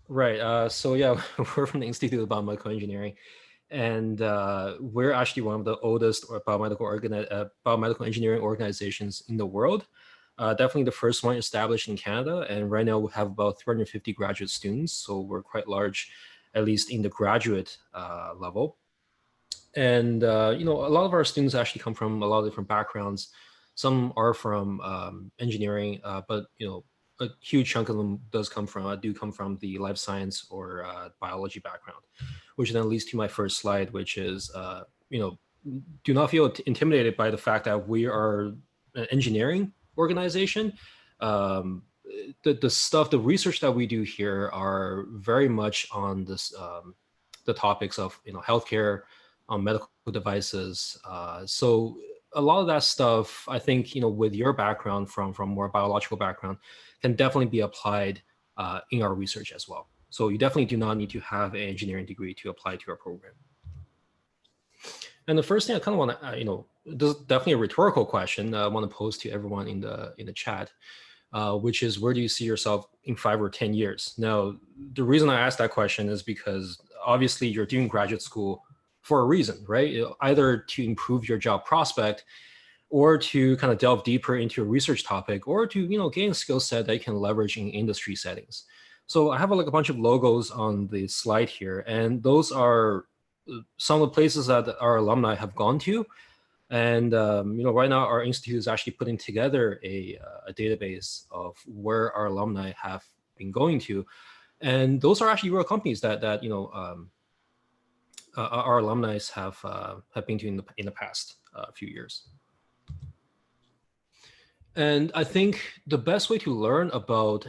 Right. So yeah, we're from the Institute of Biomedical Engineering, and we're actually one of the oldest or biomedical engineering organizations in the world. Definitely the first one established in Canada, and right now we have about 350 graduate students, so we're quite large, at least in the graduate level. And a lot of our students actually come from a lot of different backgrounds. Some are from engineering, but a huge chunk of them do come from the life science or biology background, which then leads to my first slide, which is do not feel intimidated by the fact that we are an engineering organization. Um, the research that we do here are very much on the topics of healthcare, on medical devices. So a lot of that stuff, I think, with your background from more biological background, can definitely be applied in our research as well. So you definitely do not need to have an engineering degree to apply to our program. And the first thing I kind of want to, this is definitely a rhetorical question I want to pose to everyone in the chat, which is, where do you see yourself in 5 or 10 years? Now, the reason I asked that question is because obviously you're doing graduate school for a reason, right? Either to improve your job prospect, or to kind of delve deeper into a research topic, or to gain a skill set that you can leverage in industry settings. So I have a bunch of logos on the slide here, and those are some of the places that our alumni have gone to. And right now our institute is actually putting together a database of where our alumni have been going to, and those are actually real companies that our alumni have been to in the past few years. And I think the best way to learn about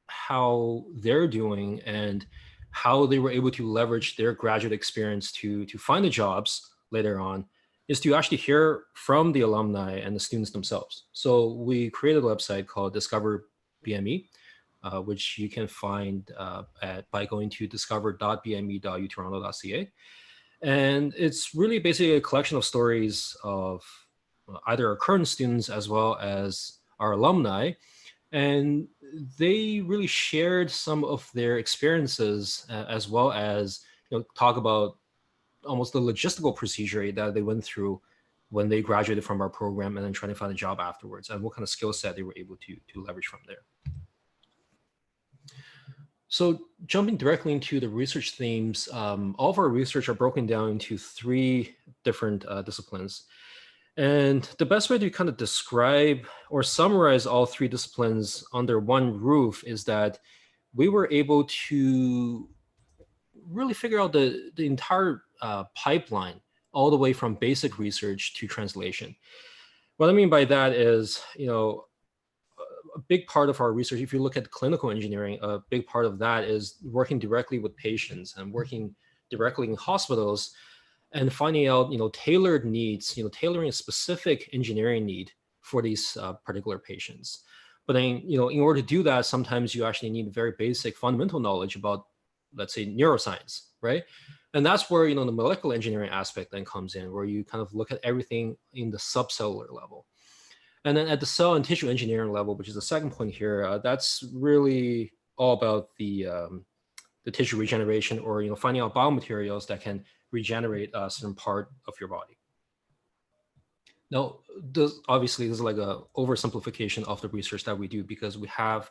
how they're doing and how they were able to leverage their graduate experience to find the jobs later on is to actually hear from the alumni and the students themselves. So we created a website called Discover BME, which you can find by going to discover.bme.utoronto.ca. And it's really basically a collection of stories of either our current students as well as our alumni. And they really shared some of their experiences, as well as talk about almost the logistical procedure that they went through when they graduated from our program and then trying to find a job afterwards, and what kind of skill set they were able to leverage from there. So jumping directly into the research themes, all of our research are broken down into 3 different disciplines. And the best way to kind of describe or summarize all 3 disciplines under one roof is that we were able to really figure out the entire pipeline, all the way from basic research to translation. What I mean by that is, a big part of our research, if you look at clinical engineering, a big part of that is working directly with patients and working directly in hospitals and finding out, tailored needs, tailoring a specific engineering need for these particular patients. But then, in order to do that, sometimes you actually need very basic fundamental knowledge about, let's say, neuroscience, right? And that's where, the molecular engineering aspect then comes in, where you kind of look at everything in the subcellular level. And then at the cell and tissue engineering level, which is the second point here, that's really all about the tissue regeneration, or finding out biomaterials that can regenerate a certain part of your body. Now, obviously, this is like a oversimplification of the research that we do, because we have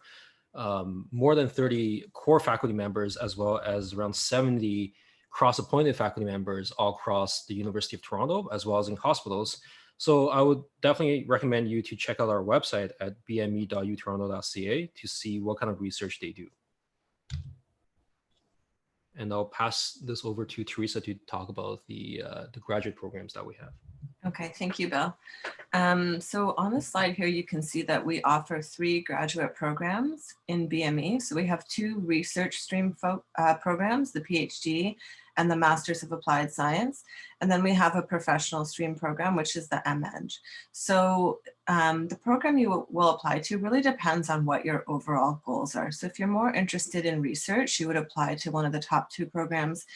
more than 30 core faculty members, as well as around 70 cross-appointed faculty members all across the University of Toronto, as well as in hospitals. So I would definitely recommend you to check out our website at bme.utoronto.ca to see what kind of research they do. And I'll pass this over to Teresa to talk about the graduate programs that we have. Okay, thank you, Bill. So on the slide here, you can see that we offer 3 graduate programs in BME. So we have 2 research stream programs, the PhD and the Masters of Applied Science. And then we have a professional stream program, which is the MEng. So the program you will apply to really depends on what your overall goals are. So if you're more interested in research, you would apply to one of the top 2 programs.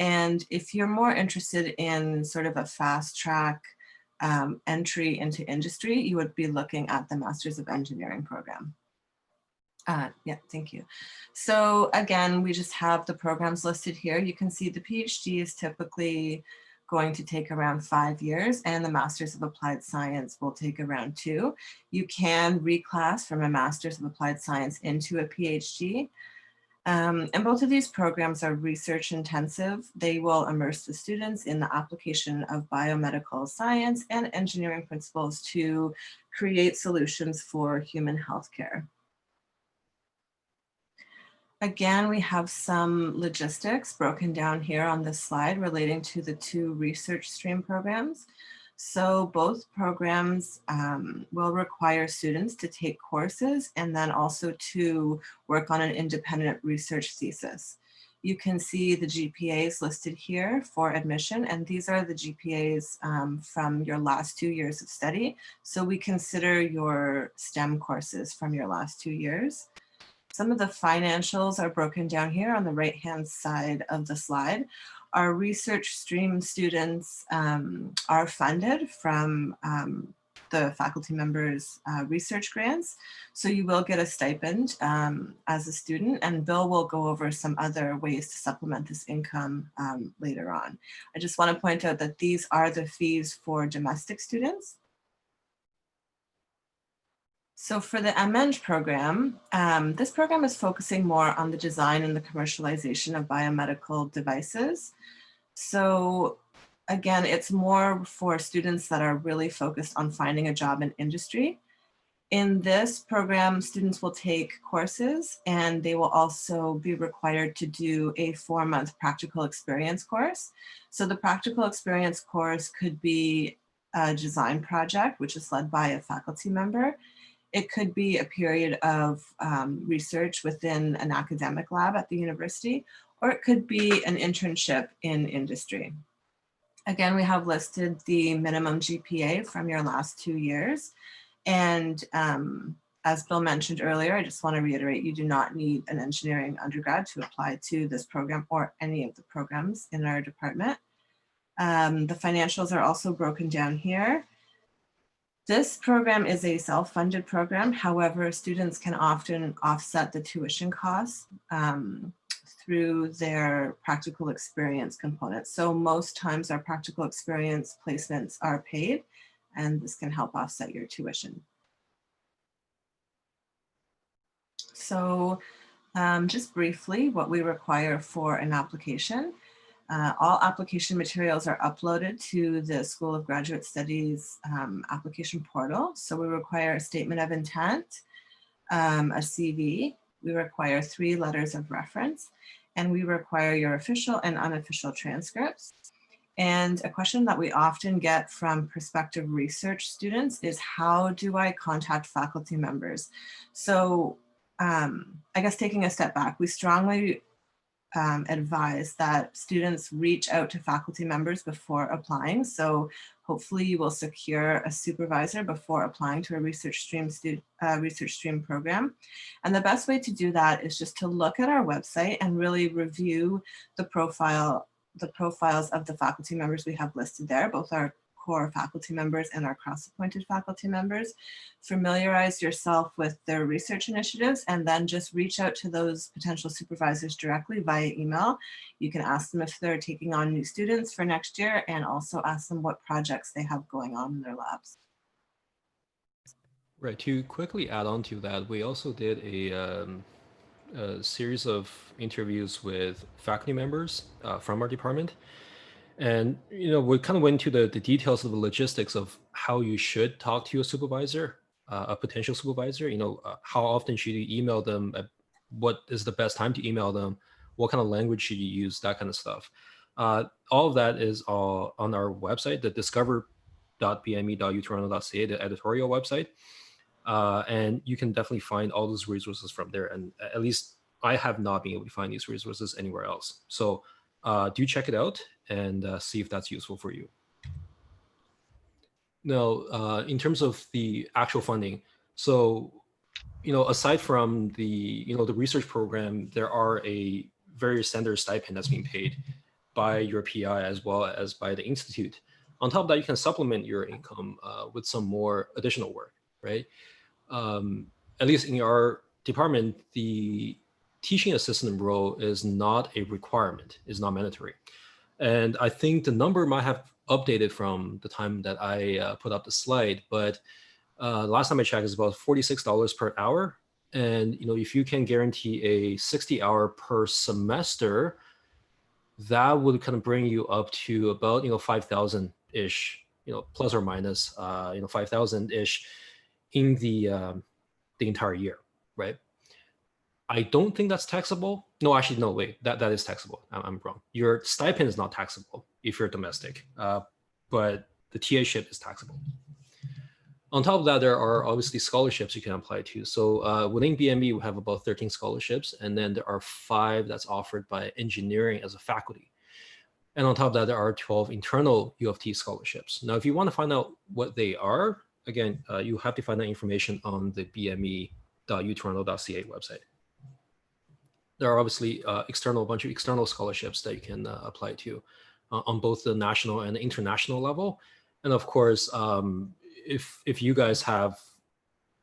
And if you're more interested in sort of a fast track entry into industry, you would be looking at the Masters of Engineering program. Yeah, thank you. So again, we just have the programs listed here. You can see the PhD is typically going to take around 5 years, and the Masters of Applied Science will take around 2. You can reclass from a Masters of Applied Science into a PhD. And both of these programs are research intensive. They will immerse the students in the application of biomedical science and engineering principles to create solutions for human healthcare. Again, we have some logistics broken down here on this slide relating to the 2 research stream programs. So both programs will require students to take courses and then also to work on an independent research thesis. You can see the GPAs listed here for admission, and these are the GPAs from your last 2 years of study. So we consider your STEM courses from your last 2 years. Some of the financials are broken down here on the right-hand side of the slide. Our research stream students are funded from the faculty members' research grants. So you will get a stipend as a student, and Bill will go over some other ways to supplement this income later on. I just want to point out that these are the fees for domestic students. So for the MEng program, this program is focusing more on the design and the commercialization of biomedical devices. So again, it's more for students that are really focused on finding a job in industry. In this program, students will take courses, and they will also be required to do a 4-month practical experience course. So the practical experience course could be a design project, which is led by a faculty member. It could be a period of research within an academic lab at the university, or it could be an internship in industry. Again, we have listed the minimum GPA from your last 2 years. And as Bill mentioned earlier, I just want to reiterate, you do not need an engineering undergrad to apply to this program or any of the programs in our department. The financials are also broken down here. This program is a self-funded program. However, students can often offset the tuition costs through their practical experience component. So most times our practical experience placements are paid, and this can help offset your tuition. So just briefly, what we require for an application. All application materials are uploaded to the School of Graduate Studies application portal. So we require a statement of intent, a CV, we require 3 letters of reference, and we require your official and unofficial transcripts. And a question that we often get from prospective research students is, how do I contact faculty members? So I guess taking a step back, we strongly advise that students reach out to faculty members before applying. So hopefully you will secure a supervisor before applying to a research stream program. And the best way to do that is just to look at our website and really review the profiles of the faculty members we have listed there, both our core faculty members and our cross-appointed faculty members. Familiarize yourself with their research initiatives, and then just reach out to those potential supervisors directly via email. You can ask them if they're taking on new students for next year, and also ask them what projects they have going on in their labs. Right, to quickly add on to that, we also did a series of interviews with faculty members from our department. And we kind of went into the details of the logistics of how you should talk to a supervisor, a potential supervisor. How often should you email them? What is the best time to email them? What kind of language should you use? That kind of stuff. All of that is all on our website, the discover.bme.utoronto.ca, the editorial website. And you can definitely find all those resources from there. And at least I have not been able to find these resources anywhere else. So do check it out and see if that's useful for you. Now, in terms of the actual funding, so aside from the the research program, there are a very standard stipend that's being paid by your PI as well as by the institute. On top of that, you can supplement your income with some more additional work, right? At least in our department, the teaching assistant role is not a requirement, is not mandatory. And I think the number might have updated from the time that I put up the slide, but last time I checked, it's about $46 per hour. And if you can guarantee a 60-hour per semester, that would kind of bring you up to about 5,000-ish, plus or minus 5,000-ish in the entire year, right? I don't think that's taxable. No, actually, no, wait, that is taxable. I'm wrong. Your stipend is not taxable if you're domestic, but the TA-ship is taxable. On top of that, there are obviously scholarships you can apply to. So within BME, we have about 13 scholarships, and then there are 5 that's offered by engineering as a faculty. And on top of that, there are 12 internal U of T scholarships. Now, if you want to find out what they are, again, you have to find that information on the bme.utoronto.ca website. There are obviously a bunch of external scholarships that you can apply to on both the national and the international level. And of course, if you guys have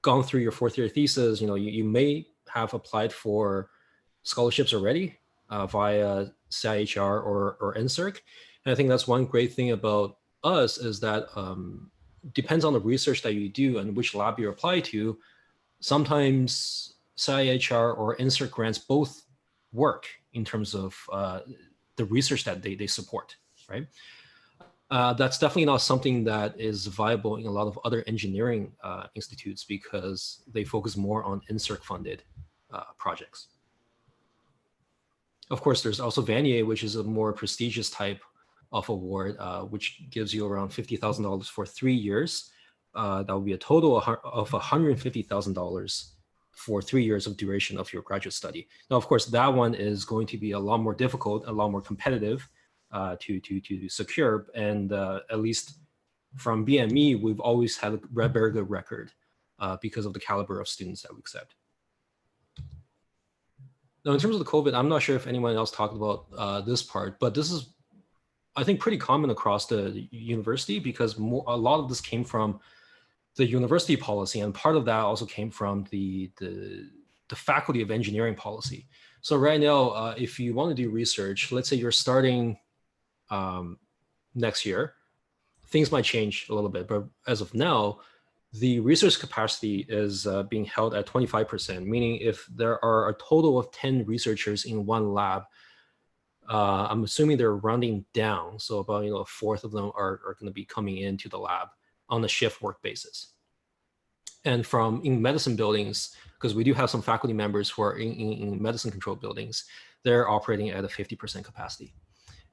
gone through your 4th-year thesis, you may have applied for scholarships already via CIHR or NSERC. And I think that's one great thing about us is that depends on the research that you do and which lab you apply to. Sometimes CIHR or NSERC grants both work in terms of the research that they support, right? That's definitely not something that is viable in a lot of other engineering institutes because they focus more on NSERC-funded projects. Of course, there's also Vanier, which is a more prestigious type of award, which gives you around $50,000 for 3 years. That would be a total of $150,000 for 3 years of duration of your graduate study. Now, of course, that one is going to be a lot more difficult, a lot more competitive to secure. And at least from BME, we've always had a very good record because of the caliber of students that we accept. Now, in terms of the COVID, I'm not sure if anyone else talked about this part, but this is, I think, pretty common across the university because a lot of this came from the university policy, and part of that also came from the faculty of engineering policy. So right now, if you want to do research, let's say you're starting next year, things might change a little bit, but as of now, the research capacity is being held at 25%, meaning if there are a total of 10 researchers in one lab, I'm assuming they're rounding down. So about a fourth of them are going to be coming into the lab on a shift work basis. And in medicine buildings, because we do have some faculty members who are in medicine control buildings, they're operating at a 50% capacity.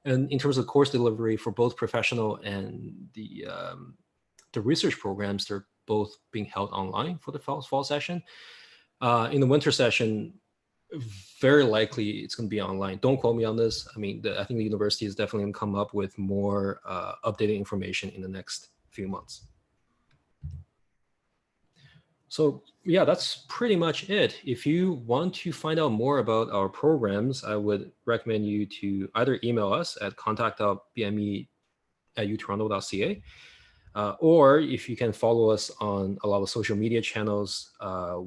And in terms of course delivery for both professional and the research programs, they're both being held online for the fall session. In the winter session, very likely it's going to be online. Don't quote me on this. I mean, I think the university is definitely going to come up with more updated information in the next few months. So yeah, that's pretty much it. If you want to find out more about our programs, I would recommend you to either email us at contact.bme@utoronto.ca, or if you can follow us on a lot of social media channels.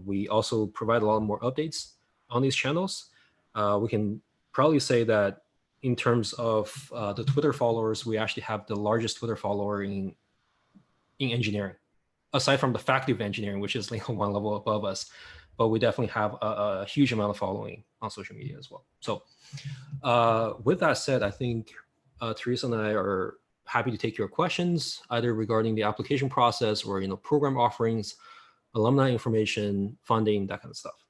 We also provide a lot more updates on these channels. We can probably say that in terms of the Twitter followers, we actually have the largest Twitter follower in engineering, aside from the faculty of engineering, which is like one level above us. But we definitely have a huge amount of following on social media as well. So with that said, I think Teresa and I are happy to take your questions, either regarding the application process or program offerings, alumni information, funding, that kind of stuff.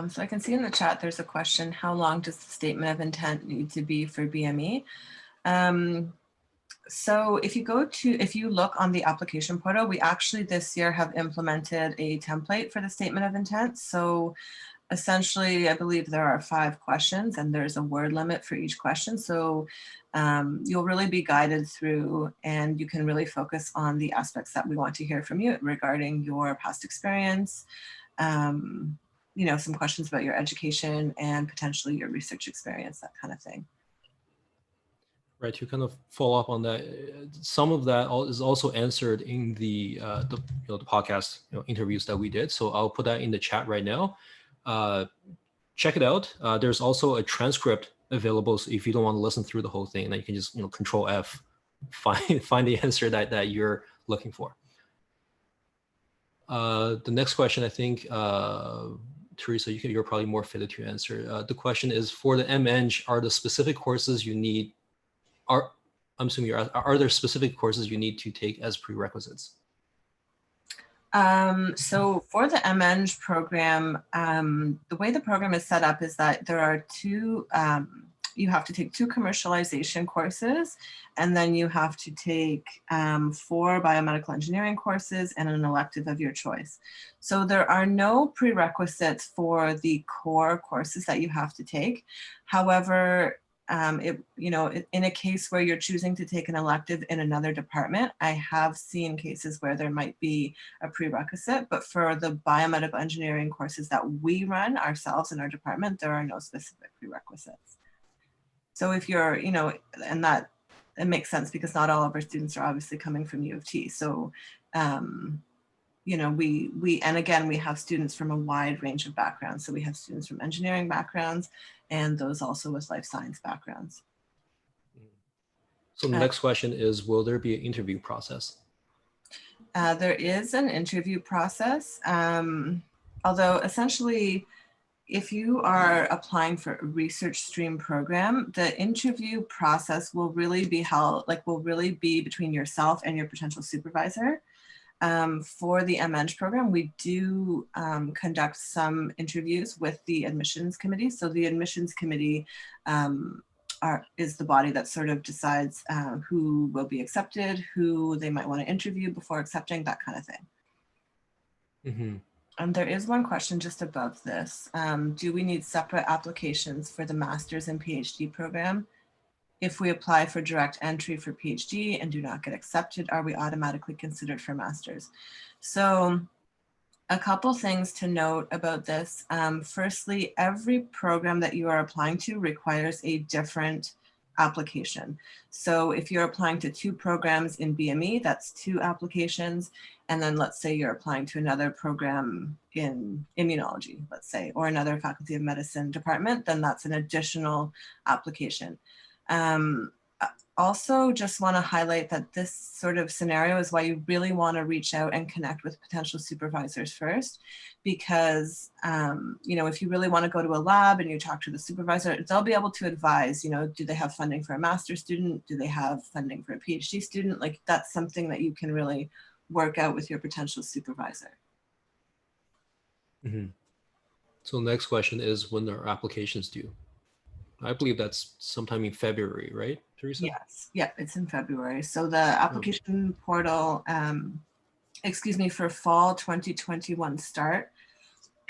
So I can see in the chat, there's a question, how long does the statement of intent need to be for BME? So if you look on the application portal, we actually this year have implemented a template for the statement of intent. So essentially, I believe there are 5 questions and there's a word limit for each question. So you'll really be guided through, and you can really focus on the aspects that we want to hear from you regarding your past experience, you know, some questions about your education and potentially your research experience, that kind of thing. Right, to kind of follow up on that, some of that is also answered in the the podcast interviews that we did. So I'll put that in the chat right now. Check it out. There's also a transcript available, so if you don't want to listen through the whole thing, then you can just Control F, find the answer that you're looking for. The next question, I think, Teresa, you're probably more fitted to answer. The question is, for the MEng, are the specific courses you need? I'm assuming are there specific courses you need to take as prerequisites? So for the MEng program, the way the program is set up is that there are two, you have to take 2 commercialization courses, and then you have to take 4 biomedical engineering courses and an elective of your choice. So there are no prerequisites for the core courses that you have to take. However, in a case where you're choosing to take an elective in another department, I have seen cases where there might be a prerequisite, but for the biomedical engineering courses that we run ourselves in our department, there are no specific prerequisites. So if you're, and that it makes sense because not all of our students are obviously coming from U of T. So, and again, we have students from a wide range of backgrounds. So we have students from engineering backgrounds and those also with life science backgrounds. So the next question is, will there be an interview process? There is an interview process, although essentially, if you are applying for a research stream program, the interview process will really be between yourself and your potential supervisor. For the MEng program, we do conduct some interviews with the admissions committee. So the admissions committee is the body that sort of decides who will be accepted, who they might want to interview before accepting, that kind of thing. Mm-hmm. And there is one question just above this. Do we need separate applications for the master's and PhD program? If we apply for direct entry for PhD and do not get accepted, are we automatically considered for master's? So a couple things to note about this. Firstly, every program that you are applying to requires a different application. So if you're applying to 2 programs in BME, that's 2 applications. And then let's say you're applying to another program in immunology, let's say, or another faculty of medicine department, then that's an additional application. Also just want to highlight that this sort of scenario is why you really want to reach out and connect with potential supervisors first, because if you really want to go to a lab and you talk to the supervisor, they'll be able to advise, do they have funding for a master's student? Do they have funding for a PhD student? Like, that's something that you can really work out with your potential supervisor. Mm-hmm. So the next question is, when are applications due? I believe that's sometime in February, right, Teresa? Yes, yeah, it's in February. So the application portal, for fall 2021 start,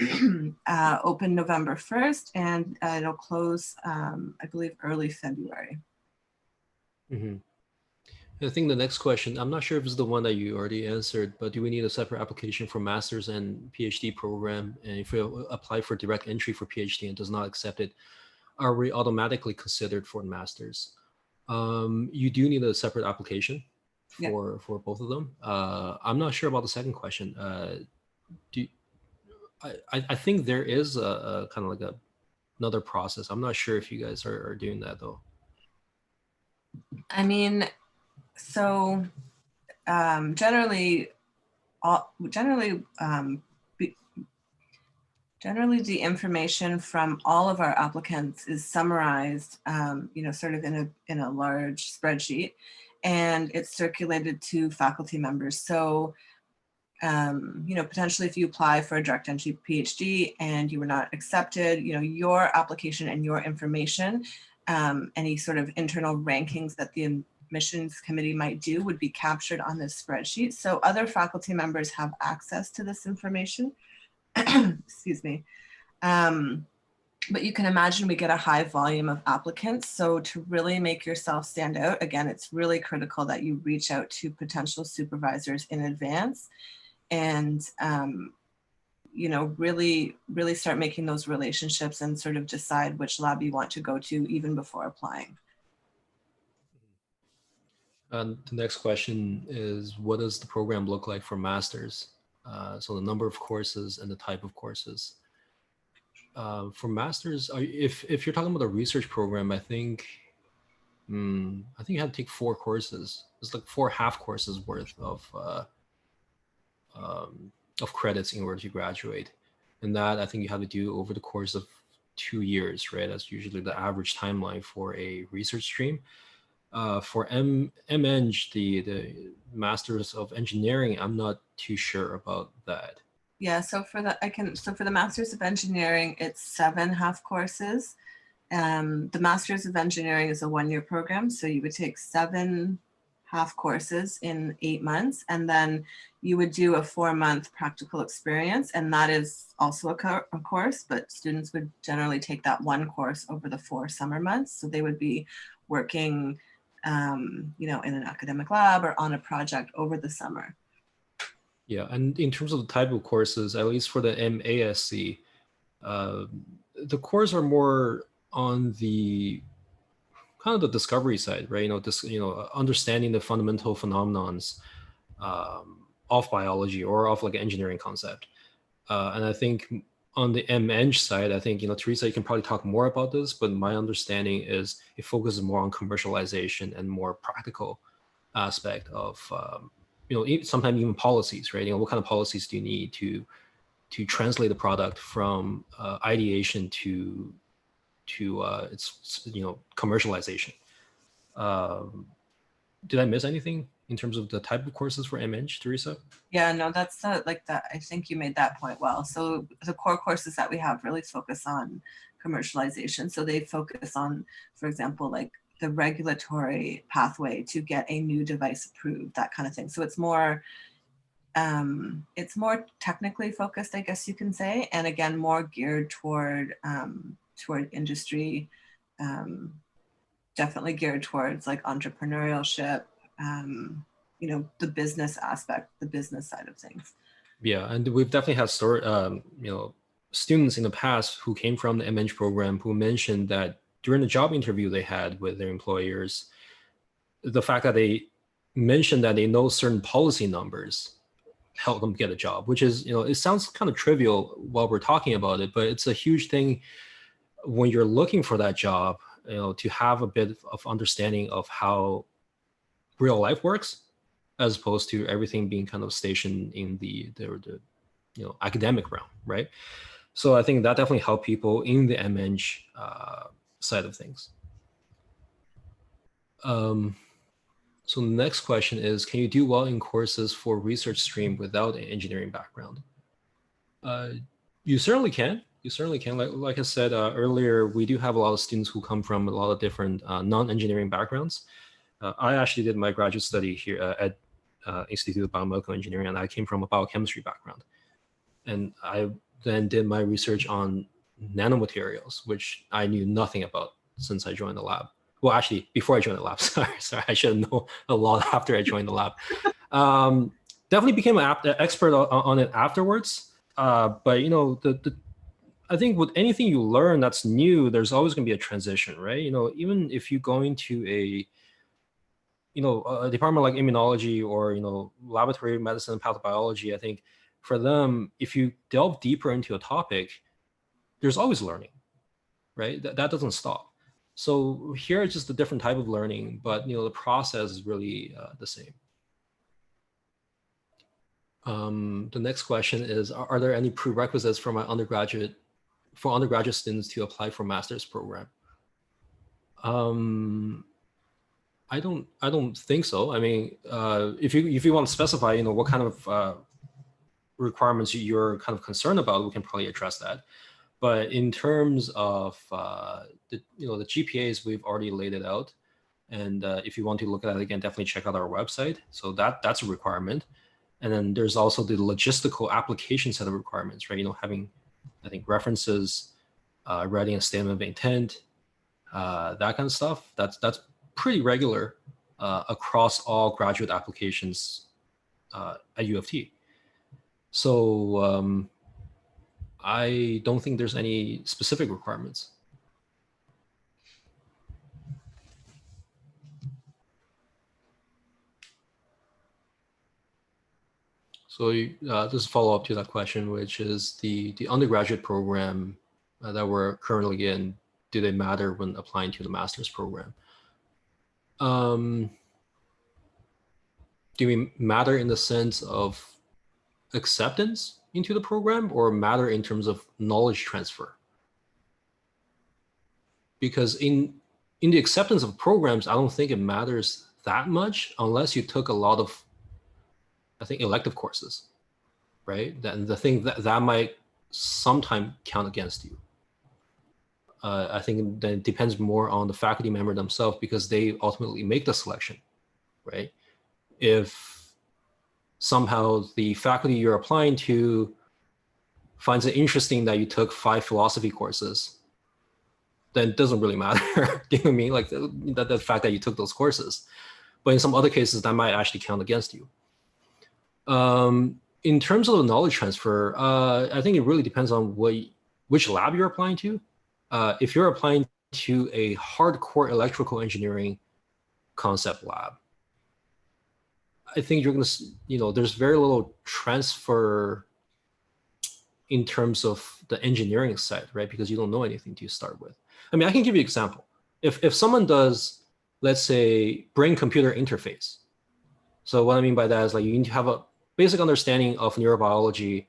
open November 1st, and it'll close, I believe, early February. Mm-hmm. I think the next question, I'm not sure if it's the one that you already answered, but do we need a separate application for master's and PhD program? And if we apply for direct entry for PhD and does not accept it, are we automatically considered for master's? You do need a separate application for both of them. I'm not sure about the second question. I think there is a kind of like another process. I'm not sure if you guys are doing that though. I mean, so generally the information from all of our applicants is summarized, sort of in a large spreadsheet, and it's circulated to faculty members. So, potentially if you apply for a direct entry PhD and you were not accepted, your application and your information, any sort of internal rankings that the admissions committee might do would be captured on this spreadsheet. So other faculty members have access to this information. Excuse me. But you can imagine we get a high volume of applicants. So to really make yourself stand out, again, it's really critical that you reach out to potential supervisors in advance and, you know, really start making those relationships and sort of decide which lab you want to go to even before applying. The next question is, what does the program look like for masters? So the number of courses and the type of courses. For masters, if you're talking about a research program, I think you have to take 4 courses. It's like 4 half courses worth of credits in order to graduate, and that I think you have to do over the course of 2 years, right? That's usually the average timeline for a research stream. For MEng, the Masters of Engineering, I'm not too sure about that. Yeah, so for the Masters of Engineering, it's 7 half courses. The Masters of Engineering is a 1-year program, so you would take 7 half courses in 8 months, and then you would do a 4-month practical experience, and that is also a course, but students would generally take that 1 course over the 4 summer months. So they would be working, you know, in an academic lab or on a project over the summer. Yeah, and in terms of the type of courses, at least for the MASC, the courses are more on the kind of the discovery side, right? Understanding the fundamental phenomenons of biology or of like an engineering concept. And I think on the MEng side, I think, Teresa, you can probably talk more about this, but my understanding is it focuses more on commercialization and more practical aspect of, sometimes even policies, right? What kind of policies do you need to translate the product from ideation to its commercialization. Did I miss anything in terms of the type of courses for MEng, Teresa? Yeah, no, that's like that. I think you made that point well. So the core courses that we have really focus on commercialization. So they focus on, for example, like the regulatory pathway to get a new device approved, that kind of thing. So it's more technically focused, I guess you can say, and again, more geared toward industry, definitely geared towards like entrepreneurship, the business aspect, the business side of things. Yeah, and we've definitely had students in the past who came from the MEng program who mentioned that during the job interview they had with their employers, the fact that they mentioned that they know certain policy numbers help them get a job, which is, it sounds kind of trivial while we're talking about it, but it's a huge thing when you're looking for that job, to have a bit of understanding of how real life works, as opposed to everything being kind of stationed in the academic realm, right? So I think that definitely helped people in the MEng side of things. So the next question is, can you do well in courses for research stream without an engineering background? You certainly can. You certainly can. Like I said earlier, we do have a lot of students who come from a lot of different non-engineering backgrounds. I actually did my graduate study here at Institute of Biomedical Engineering, and I came from a biochemistry background. And I then did my research on nanomaterials, which I knew nothing about since I joined the lab. Well, actually, before I joined the lab, sorry, I should know a lot after I joined the lab. Definitely became an expert on it afterwards. But I think with anything you learn that's new, there's always going to be a transition, right? Even if you go into a department like immunology or laboratory medicine and pathobiology, I think for them, if you delve deeper into a topic, there's always learning, right? That doesn't stop. So here it's just a different type of learning, but the process is really the same. The next question is, are there any prerequisites for undergraduate students to apply for master's program? I don't think so. I mean, if you want to specify, what kind of requirements you're kind of concerned about, we can probably address that. But in terms of the GPAs, we've already laid it out. And if you want to look at it again, definitely check out our website. So that's a requirement. And then there's also the logistical application set of requirements, right? Having, I think, references, writing a statement of intent, that kind of stuff. That's pretty regular across all graduate applications at U of T. So I don't think there's any specific requirements. So just follow up to that question, which is the undergraduate program that we're currently in, do they matter when applying to the master's program? Do we matter in the sense of acceptance into the program, or matter in terms of knowledge transfer? Because in the acceptance of programs, I don't think it matters that much unless you took a lot of, I think, elective courses, right? Then the thing that might sometime count against you. I think that it depends more on the faculty member themselves, because they ultimately make the selection, right? If somehow the faculty you're applying to finds it interesting that you took 5 philosophy courses, then it doesn't really matter. Do you know what I mean? Like the fact that you took those courses. But in some other cases, that might actually count against you. In terms of the knowledge transfer, I think it really depends on which lab you're applying to. If you're applying to a hardcore electrical engineering concept lab, I think you're going to, there's very little transfer in terms of the engineering side, right? Because you don't know anything to start with. I mean, I can give you an example. If someone does, let's say, brain-computer interface. So what I mean by that is, like, you need to have a basic understanding of neurobiology,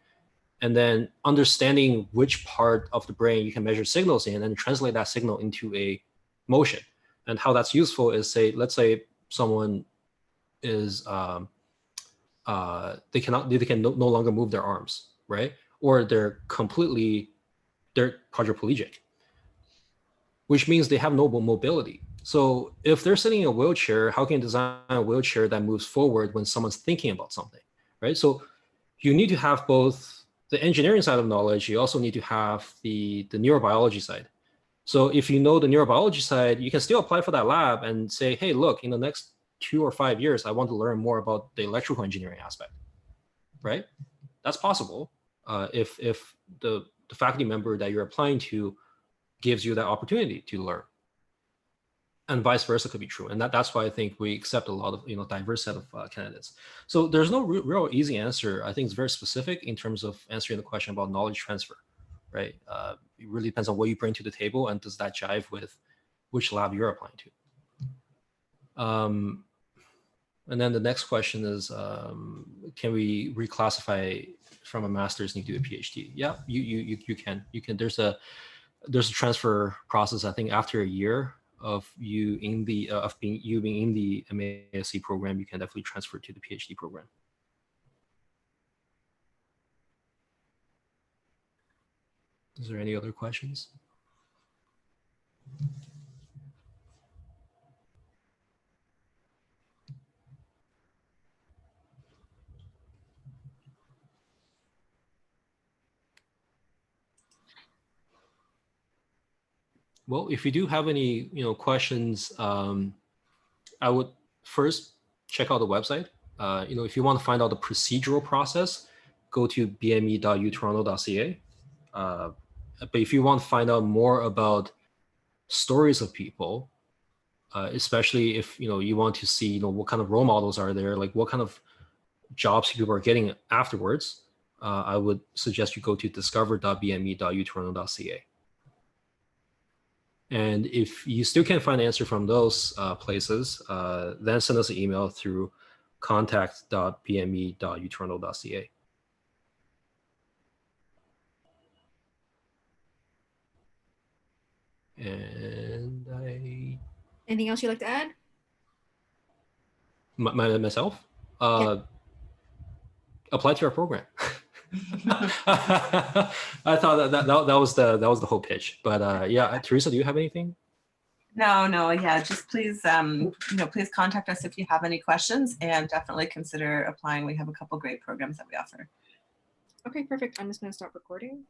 and then understanding which part of the brain you can measure signals in and translate that signal into a motion. And how that's useful is, let's say someone is, they can no longer move their arms, right? Or they're quadriplegic, which means they have no mobility. So if they're sitting in a wheelchair, how can you design a wheelchair that moves forward when someone's thinking about something, right? So you need to have both the engineering side of knowledge. You also need to have the neurobiology side. So if you know the neurobiology side, you can still apply for that lab and say, hey, look, in the next 2 or 5 years, I want to learn more about the electrical engineering aspect, right? That's possible if the faculty member that you're applying to gives you that opportunity to learn. And vice versa could be true. And that's why I think we accept a lot of, diverse set of candidates. So there's no real easy answer. I think it's very specific in terms of answering the question about knowledge transfer, right? It really depends on what you bring to the table, and does that jive with which lab you're applying to. And then the next question is, can we reclassify from a master's into a PhD? Yeah, you can. There's a transfer process. I think after a year of you in the being in the MASC program, you can definitely transfer to the PhD program. Is there any other questions? Well, if you do have any questions, I would first check out the website. If you want to find out the procedural process, go to bme.utoronto.ca. But if you want to find out more about stories of people, especially if you want to see what kind of role models are there, like what kind of jobs people are getting afterwards, I would suggest you go to discover.bme.utoronto.ca. And if you still can't find an answer from those places, then send us an email through contact.bme.utoronto.ca. And anything else you'd like to add? Myself? Yeah. Apply to our program. I thought that was the whole pitch. But yeah, Teresa, do you have anything? No, yeah, just please, please contact us if you have any questions, and definitely consider applying. We have a couple great programs that we offer. Okay, perfect. I'm just going to stop recording.